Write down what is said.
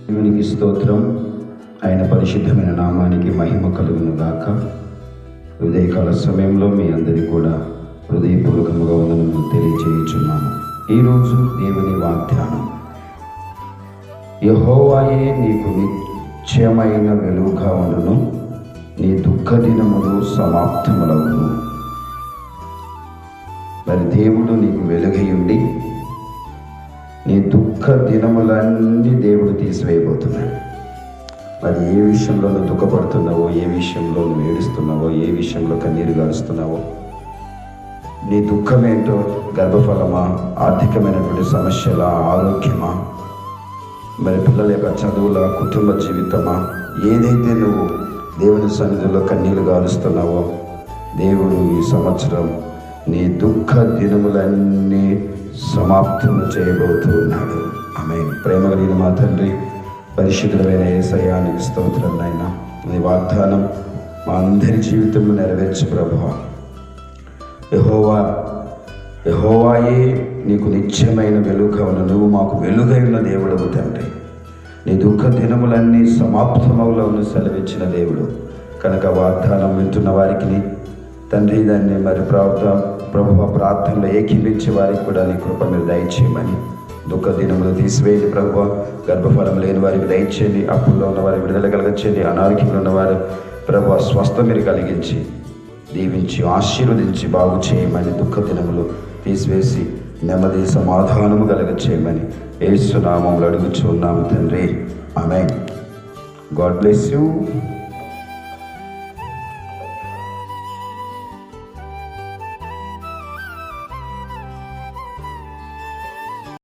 దేవునికి స్తోత్రం. ఆయన పరిశుద్ధమైన నామానికి మహిమ కలుగును గాక. ఉదయకాల సమయంలో మీ అందరికీ కూడా హృదయపూర్వకముగా వందనములు తెలియజేయుచున్నాను. ఈరోజు దేవుని వాగ్దానం, యెహోవాయే నీకు నిత్యమైన వెలుగుగా ఉండును, నీ దుఃఖ దినములు సమాప్తములవును. మరి దేవుడు నీకు వెలుగై ఉండి నీ దుఃఖ దినములన్నీ దేవుడు తీసివేయబోతున్నాడు. మరి ఏ విషయంలో నువ్వు దుఃఖపడుతున్నావో, ఏ విషయంలో నువ్వు ఏడుస్తున్నావో, ఏ విషయంలో కన్నీరు గారుస్తున్నావో, నీ దుఃఖం ఏంటో, గర్భఫలమా, ఆర్థికమైనటువంటి సమస్యల, ఆరోగ్యమా, మరి పిల్లల యొక్క చదువుల, కుటుంబ జీవితమా, ఏదైతే నువ్వు దేవుని సన్నిధిలో కన్నీరు గారుస్తున్నావో, దేవుడు ఈ సంవత్సరం నీ దుఃఖ దినములన్నీ సమాప్తము చేయబోతున్నాడు. ఆమేన్. ప్రేమ కలిగిన మా తండ్రి, పరిశుద్ధమైన యేసయ్యా, నీకు స్తోత్రం నాయనా. నీ వాగ్దానం మా అందరి జీవితంలో నెరవేర్చు ప్రభువా. యెహోవాయే నీకు నిత్యమైన వెలుగుగా ఉన్న, నువ్వు మాకు వెలుగై ఉన్న దేవుడవు తండ్రి. నీ దుఃఖ దినములన్నీ సమాప్తమవులను సెలవిచ్చిన దేవుడు కనుక వాగ్దానం వింటున్న వారికి తండ్రి, దాన్ని మరి ప్రభువ ప్రార్థనలో ఏకీపించే వారికి కూడా నీ కృప మీరు దయచేయమని, దుఃఖ దినములు తీసివేయండి ప్రభువ. గర్భఫలం లేని వారికి దయచేయండి, అప్పుల్లో ఉన్న వారికి విడుదల కలిగించండి, అనారోగ్యంలో ఉన్నవారు ప్రభువ స్వస్థ మీరు కలిగించి దీవించి ఆశీర్వదించి బాగు చేయమని, దుఃఖ దినములు తీసివేసి నెమ్మది సమాధానము కలగచేయమని యేసు నామములో అడుగుచున్నాము తండ్రి. ఆమేన్. God bless you.